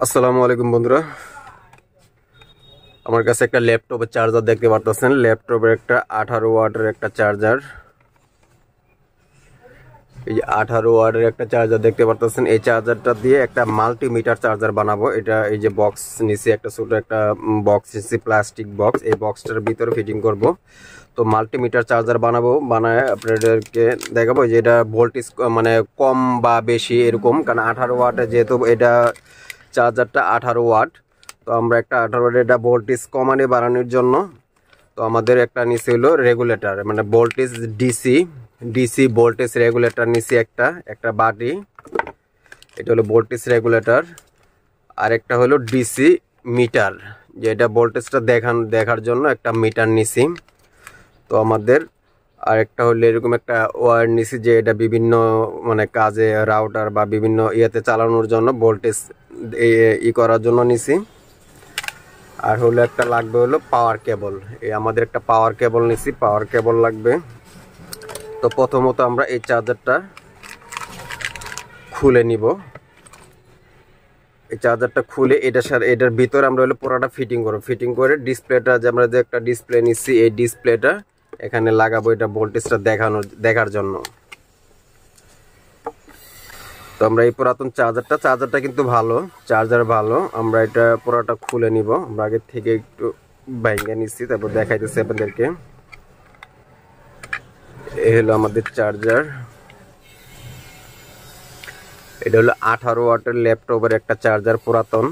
আসসালামু আলাইকুম বন্ধুরা, আমার কাছে একটা ল্যাপটপের চার্জার দেখতে পারতেছেন। ল্যাপটপের একটা 18 ওয়াটের একটা চার্জার। এই যে 18 ওয়াটের একটা চার্জার দেখতে পারতেছেন। এই চার্জারটা দিয়ে একটা মাল্টিমিটার চার্জার বানাবো। এটা এই যে বক্স নিচে একটা ছোট একটা বক্স নিচে, প্লাস্টিক বক্স। এই বক্সটার ভিতরে ফিটিং করব। তো মাল্টিমিটার চার্জার বানাবো, বানায় আপনাদেরকে দেখাবো যে এটা ভোল্টেজ মানে কম বা বেশি এরকম। কারণ 18 ওয়াটে যেহেতু এটা চার্জারটা 18 ওয়াট, তো আমরা একটা 18 ওয়াটের এটা ভোল্টেজ কমানো বাড়ানোর জন্য তো আমাদের একটা নিচে হলো রেগুলেটর, মানে voltage DC DC voltage regulator নিচে একটা একটা বাটি। এটা হলো ভোল্টেজ রেগুলেটর। আর একটা হলো ডিসি মিটার, যেটা ভোল্টেজটা দেখার জন্য একটা মিটার নিছি। তো আমাদের আরেকটা হলো এরকম একটা ওয়্যার নিছি, যে এটা বিভিন্ন মানে কাজে রাউটার বা বিভিন্ন ইয়েতে চালানোর জন্য ভোল্টেজ করার জন্য নিছি। আর হলো একটা লাগবে হলো পাওয়ার কেবল। এই আমাদের একটা পাওয়ার কেবল নিছি, পাওয়ার কেবল লাগবে। তো প্রথমত আমরা এই চার্জারটা খুলে নিব। এই চার্জারটা খুলে এটার ভিতরে আমরা হলো পুরোটা ফিটিং করব। ফিটিং করে ডিসপ্লেটা, যে আমরা যে একটা ডিসপ্লে নিচ্ছি, এই ডিসপ্লেটা এখানে লাগাবো, এটা ভোল্টেজটা দেখার জন্য। তো আমরা এই পুরাতন চার্জারটা কিন্তু ভালো, চার্জার ভালো। আমরা এটা পুরোটা খুলে নিব। আমরা আগে থেকে একটু ভাঙিয়ে নিচ্ছি, তারপর দেখাইতেছি আপনাদেরকে। এই হলো আমাদের চার্জার। এটা হলো 18 ওয়াটের ল্যাপটপের একটা চার্জার, পুরাতন।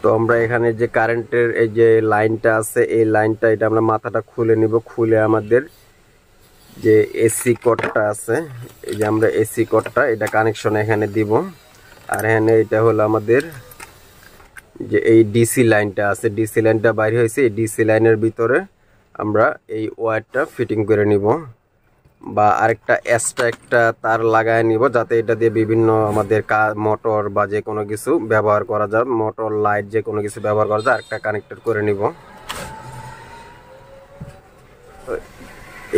তো আমরা এখানে যে কারেন্টের এই যে লাইনটা আছে, এই লাইনটা এটা আমরা মাথাটা খুলে নিব। খুলে আমাদের যে এসি কোডটা আছে, এই যে আমরা এসি কোডটা এটা কানেকশন এখানে দিব। আর এখানে এটা হলো আমাদের যে এই ডিসি লাইনটা আছে, ডিসি লাইনটা বাইরে হয়েছে। এই ডিসি লাইনের ভিতরে আমরা এই ওয়্যারটা ফিটিং করে নিব, বা আরেকটা এক্সট্রা একটা তার লাগায় নিব, যাতে এটা দিয়ে বিভিন্ন আমাদের মোটর বা যে কোনো কিছু ব্যবহার করা যায়, মোটর লাইট যে কোনো কিছু ব্যবহার করা যায়। আরেকটা কানেক্টেড করে নিব।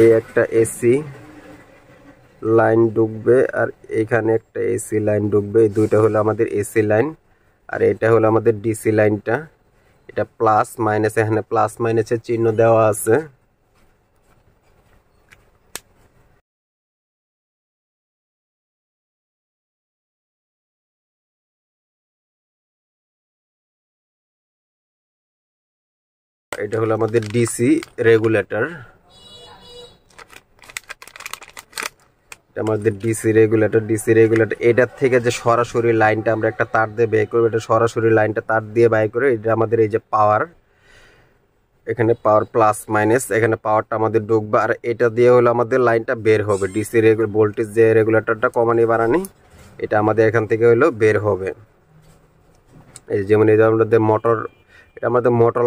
এই একটা এসি লাইন ঢুকবে, আর এখানে একটা এসি লাইন ঢুকবে। এই দুইটা হলো আমাদের এসি লাইন। আর এটা হলো আমাদের ডিসি লাইনটা। এটা প্লাস মাইনাস, এখানে প্লাস মাইনাসের চিহ্ন দেওয়া আছে। এটা হলো আমাদের ডিসি রেগুলেটর। আমাদের ডিসি রেগুলেটর এটার থেকে যে সরাসরি লাইনটা আমরা একটা তার দিয়ে বের করবো, এটা সরাসরি লাইনটা তার দিয়ে বাই করে এটা আমাদের এই যে পাওয়ার, এখানে পাওয়ার প্লাস মাইনাস, এখানে পাওয়ারটা আমাদের ঢুকবে। আর এটা দিয়ে হলো আমাদের লাইনটা বের হবে, ডিসি ভোল্টেজ যে রেগুলেটরটা কমানি বাড়ানি, এটা আমাদের এখান থেকে হলো বের হবে। এই যেমন এই যে আমাদের মোটর, এটা আমাদের মোটর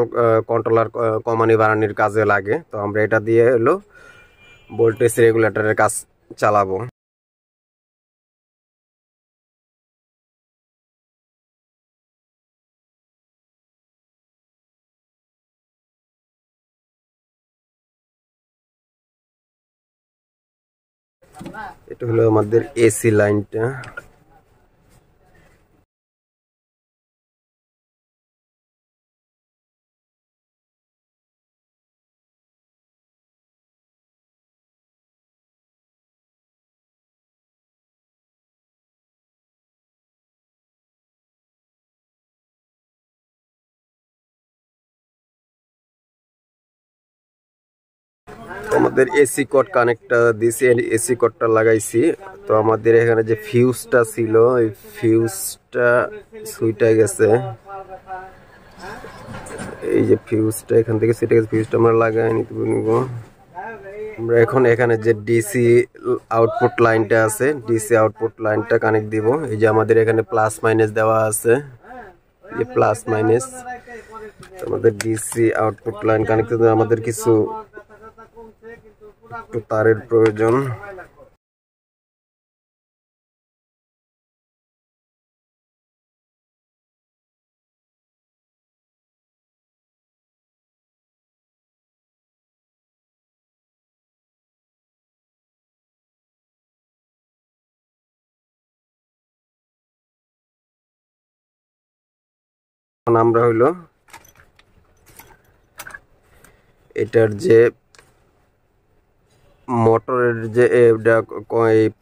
কন্ট্রোলার কমানি বাড়ানির কাজে লাগে। তো আমরা এটা দিয়ে হলো ভোল্টেজ রেগুলেটরের কাজ চালাবো। এটা হলো আমাদের এসি লাইনটা। আমাদের এসি কোড কানেক্টটা দিছি, এসি কোডটা লাগাইছি। তো আমাদের এখানে যে ফিউজটা ছিল, এই ফিউজটা সুইটা গেছে। এই যে ফিউজটা এখান থেকে সুইটা গেছে, ফিউজটা আমরা লাগাই নিতে নিব। আমরা এখন এখানে যে ডিসি আউটপুট লাইনটা আছে, ডিসি আউটপুট লাইনটা কানেক্ট দিব। এই যে আমাদের এখানে প্লাস মাইনাস দেওয়া আছে, এই প্লাস মাইনাস। আমাদের ডিসি আউটপুট লাইন কানেক্ট করতে আমাদের কিছু তারের প্রয়োজন। এখন আমরা হইলো এটার যে মোটরের যে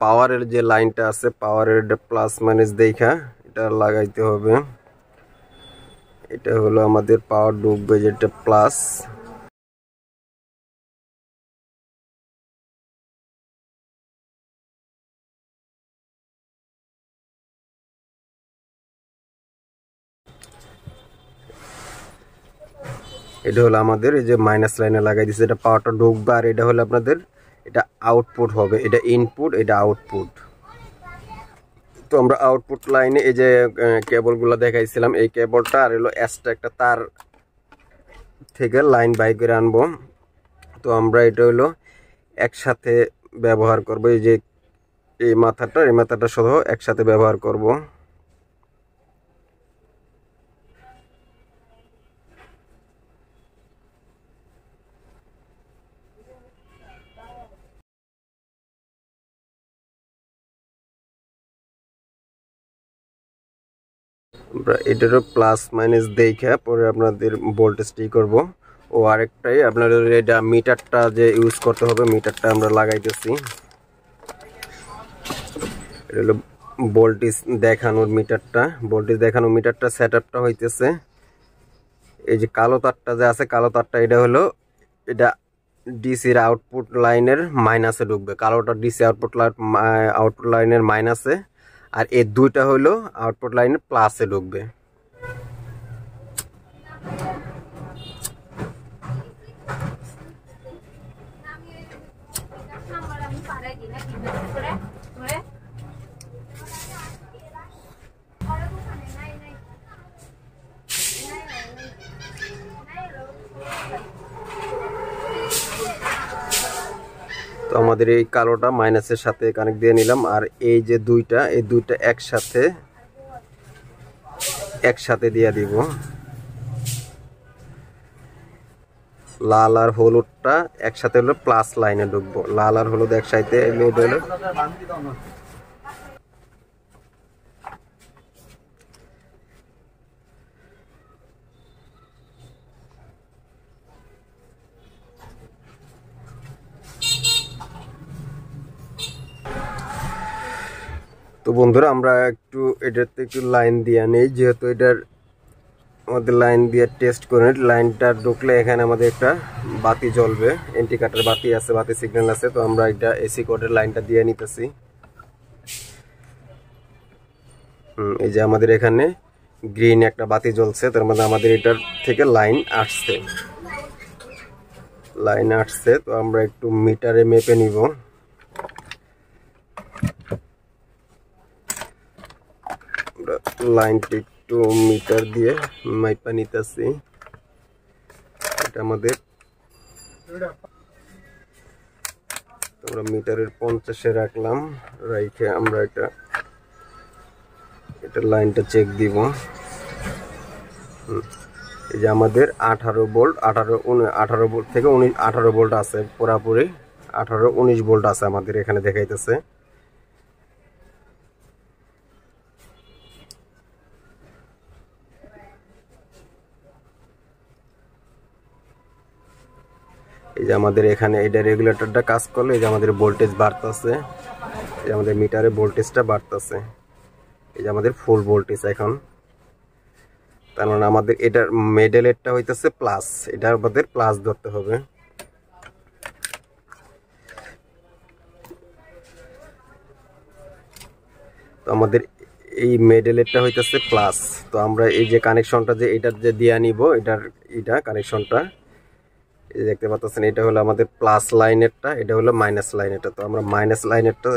পাওয়ারের যে লাইনটা আছে, পাওয়ারের প্লাস মাইনাস দেখা এটা লাগাইতে হবে। এটা হলো আমাদের পাওয়ার ঢুকবে যেটা প্লাস। এটা হলো আমাদের এই যে মাইনাস লাইনে লাগাই দিচ্ছে, এটা পাওয়ারটা ঢুকবে। আর এটা হলো আপনাদের এটা আউটপুট হবে, এটা ইনপুট, এটা আউটপুট। তো আমরা আউটপুট লাইনে এই যে কেবলগুলো দেখাইছিলাম, এই কেবলটা আর হলো এক্সট্রা একটা তার থেকে লাইন বাই করে আনবো। তো আমরা এটা হলো একসাথে ব্যবহার করব, এই যে এই মাথাটা সহ একসাথে ব্যবহার করব। আমরা এটারও প্লাস মাইনাস দেখে পরে আপনাদের ভোল্টেজটি করব। ও আরেকটাই আপনাদের এটা মিটারটা যে ইউজ করতে হবে, মিটারটা আমরা লাগাইতেছি। এটা হলো ভোল্টেজ দেখানোর মিটারটা সেটআপটা হইতেছে এই যে কালো তারটা যে আছে, কালো তারটা এটা হলো এটা ডিসির আউটপুট লাইনের মাইনাসে ঢুকবে। কালোটা ডিসি আউটপুট লাইনের মাইনাসে, আর এই দুইটা হলো আউটপুট লাইনের প্লাসে ঢুকবে। তো আমাদের এই কালোটা মাইনাসের সাথে কানেক্ট দিয়ে নিলাম, আর এই যে এই দুইটা একসাথে দিয়ে দিব। লাল আর হলুদটা একসাথে হলো প্লাস লাইনে ঢুকবো, লাল আর হলুদ একসাথে হলো। তো বন্ধুরা আমরা একটু এটাতে একটু লাইন দিয়ে নেই, যেহেতু এটার আমাদের লাইন দিয়ে টেস্ট করে লাইনটা ঢুকলে এখানে আমাদের একটা বাতি জ্বলবে, ইন্ডিকেটর বাতি আছে, বাতি সিগন্যাল আছে। তো আমরা এটা এসি কোডের লাইনটা দিয়ে নিতেছি। এই যে আমাদের এখানে গ্রিন একটা বাতি জ্বলছে, তার মধ্যে আমাদের এটার থেকে লাইন আসছে। তো আমরা একটু মিটারে মেপে নিব। লাইনটি একটু মিটার দিয়ে মাইপা নিতেছি। এটা আমাদের আমরা মিটারের 50-এ রাখলাম, রাইখে আমরা এটা লাইনটা চেক দিব। এই যে আমাদের 18 ভোল্ট 18 ভোল্ট থেকে 18 ভোল্ট আছে, পুরাপুরি 18-19 ভোল্ট আছে আমাদের এখানে দেখাইতেছে। এই যে আমাদের এখানে এটা রেগুলেটরটা কাজ করলে এই যে আমাদের ভোল্টেজ বাড়তেছে, এই যে আমাদের মিটারে ভোল্টেজটা বাড়তেছে। এই যে আমাদের ফুল ভোল্টেজ এখন, তার মানে আমাদের এটার মিডলেরটা হইতেছে প্লাস, এটা আমাদের প্লাস ধরতে হবে। তো আমাদের এই মিডলেরটা হইতেছে প্লাস। তো আমরা এই যে কানেকশনটা যে এটার যে দিয়ে নিব, এটা কানেকশনটা এই দেখতে পাচ্ছেন, এটা হলো আমাদের প্লাস লাইনেরটা, এটা হলো মাইনাস লাইনেরটা। তো আমরা মাইনাস লাইনেরটা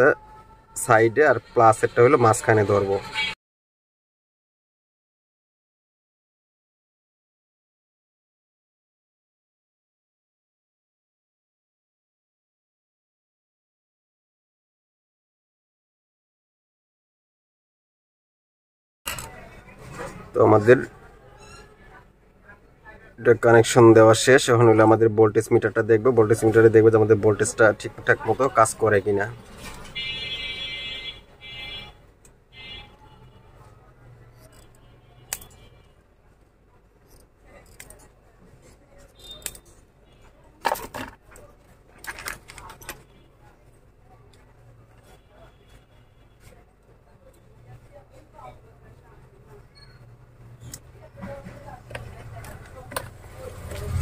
সাইডে আর প্লাসেরটা হলো মাঝখানে ধরবো। তো আমাদের এটা কানেকশন দেওয়া শেষ। এখন হলো আমাদের ভোল্টেজ মিটারটা দেখবো, ভোল্টেজ মিটারে দেখবো যে আমাদের ভোল্টেজটা ঠিকঠাক মতো কাজ করে কিনা।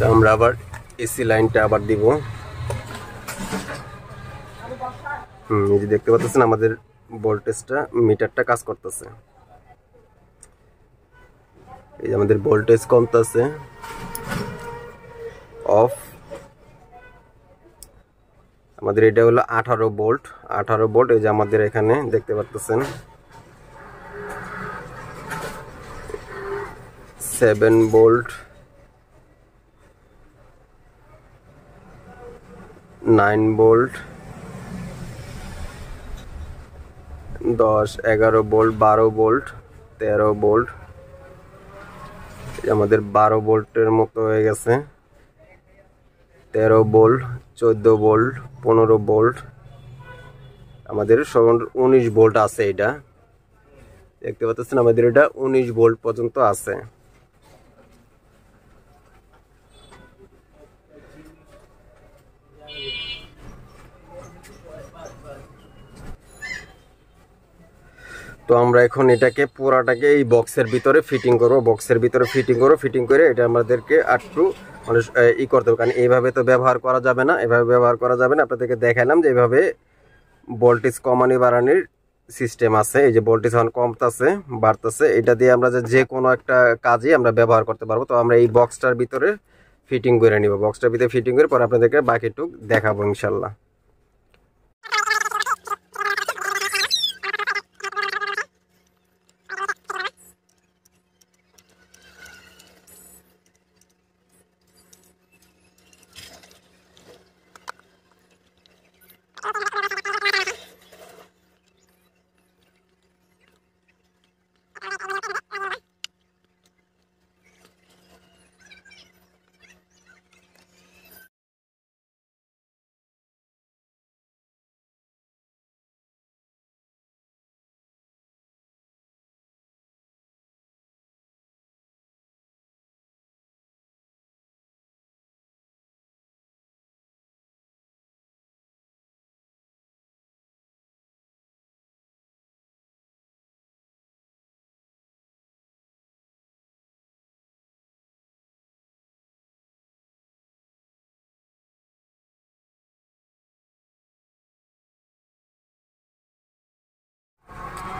তো আমরা আবার এসি লাইনটা আবার দিব। এই যে দেখতে পাচ্ছেন আমাদের ভোল্টেজটা মিটারটা কাজ করতেছে। এই যে আমাদের ভোল্টেজ কমতেছে, অফ। আমাদের এটা হলো 18 ভোল্ট। 18 ভোল্ট। এই যে আমাদের এখানে দেখতে পাচ্ছেন 7 volt, 9 volt, 10, 11 volt, 12 volt, 13 volt. আমাদের 12 ভোল্টের মতো হয়ে গেছে। 13 ভোল্ট, 14 ভোল্ট, 15 ভোল্ট। আমাদের সব 19 ভোল্ট আছে। এটা দেখতে পাচ্ছেন আমাদের এটা 19 ভোল্ট পর্যন্ত আছে। তো আমরা এখন এটাকে পুরাটাকে এই বক্সের ভিতরে ফিটিং করব। বক্সের ভিতরে ফিটিং করে এটা আমাদেরকে একটু মানে করতে হবে, কারণ এইভাবে তো ব্যবহার করা যাবে না। এভাবে ব্যবহার করা যাবে না। আপনাদেরকে দেখালাম যে এইভাবে ভোল্টেজ কমানি বাড়ানির সিস্টেম আছে। এই যে ভোল্টেজ এখন কমতেছে, বাড়তেছে। এটা দিয়ে আমরা যে কোনো একটা কাজে আমরা ব্যবহার করতে পারবো। তো আমরা এই বক্সটার ভিতরে ফিটিং করে নিব। বক্সটার ভিতরে ফিটিং করে পরে আপনাদেরকে বাকিটুক দেখাবো ইনশাল্লাহ।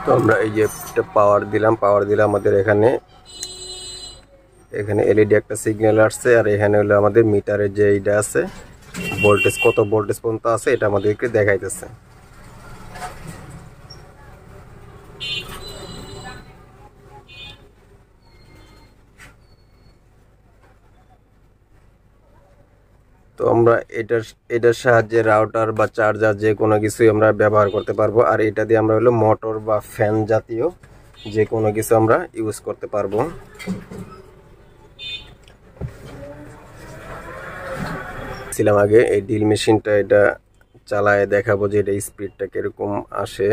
তো আমরা এই যে পাওয়ার দিলাম আমাদের এখানে এলইডি একটা সিগন্যাল আসছে। আর এখানে হলো আমাদের মিটারের যে এইটা আছে, ভোল্টেজ কত ভোল্টেজ পর্যন্ত আছে এটা আমাদেরকে দেখাইতেছে। তো আমরা এটার সাহায্যে রাউটার বা চার্জার যে কোনো কিছুই আমরা ব্যবহার করতে পারবো। আর এটা দিয়ে আমরা হলো মোটর বা ফ্যান জাতীয় যে কোনো কিছু আমরা ইউজ করতে পারবো। ছিলাম আগে এই ড্রিল মেশিনটা, এটা চালায় দেখাবো যে এটা স্পিডটা কিরকম আসে।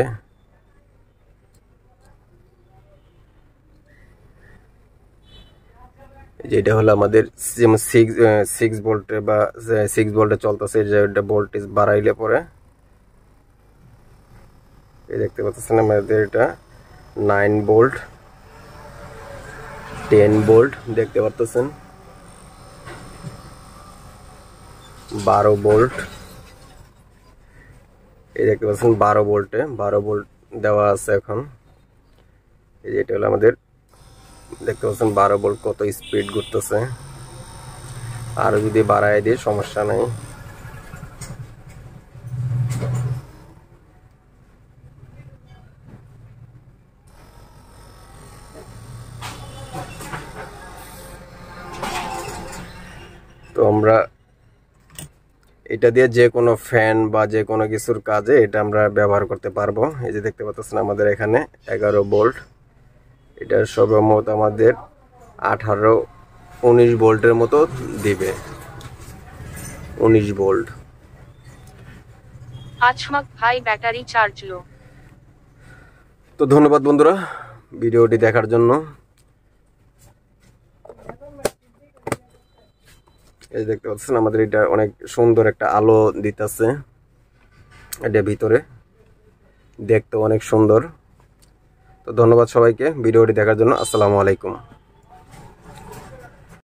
যেটা হলো আমাদের 6 ভোল্টে বা 6 ভোল্টে চলতেছে। যে এটা ভোল্টেজ বাড়াইলে পরে এই দেখতে পাচ্ছেন আমাদের এটা 9 ভোল্ট, 10 ভোল্ট দেখতে পাচ্ছেন, 12 ভোল্ট। এই দেখতে পাচ্ছেন 12 ভোল্টে 12 ভোল্ট দেওয়া আছে এখন। এই এটা হলো আমাদের দেখতে পাচ্ছেন 12 ভোল্ট কত স্পিড ঘুরতেছে। আর যদি বাড়ায় দিই সমস্যা নাই। তো আমরা এটা দিয়ে যে কোনো ফ্যান বা যে কোনো কিছুর কাজে এটা আমরা ব্যবহার করতে পারবো। এই যে দেখতে পাচ্ছেন আমাদের এখানে 11 ভোল্ট। এটা সর্বমোট আমাদের 18-19 ভোল্টের মতো দিবে। 19 ভোল্ট। আজমাক ভাই ব্যাটারি চার্জ লো। তো ধন্যবাদ বন্ধুরা ভিডিওটি দেখার জন্য। এই দেখতে পাচ্ছেন আমাদের এটা অনেক সুন্দর একটা আলো দিতেছে। এটা ভিতরে দেখতে অনেক সুন্দর। তো ধন্যবাদ সবাইকে ভিডিওটি দেখার জন্য। আসসালামু আলাইকুম।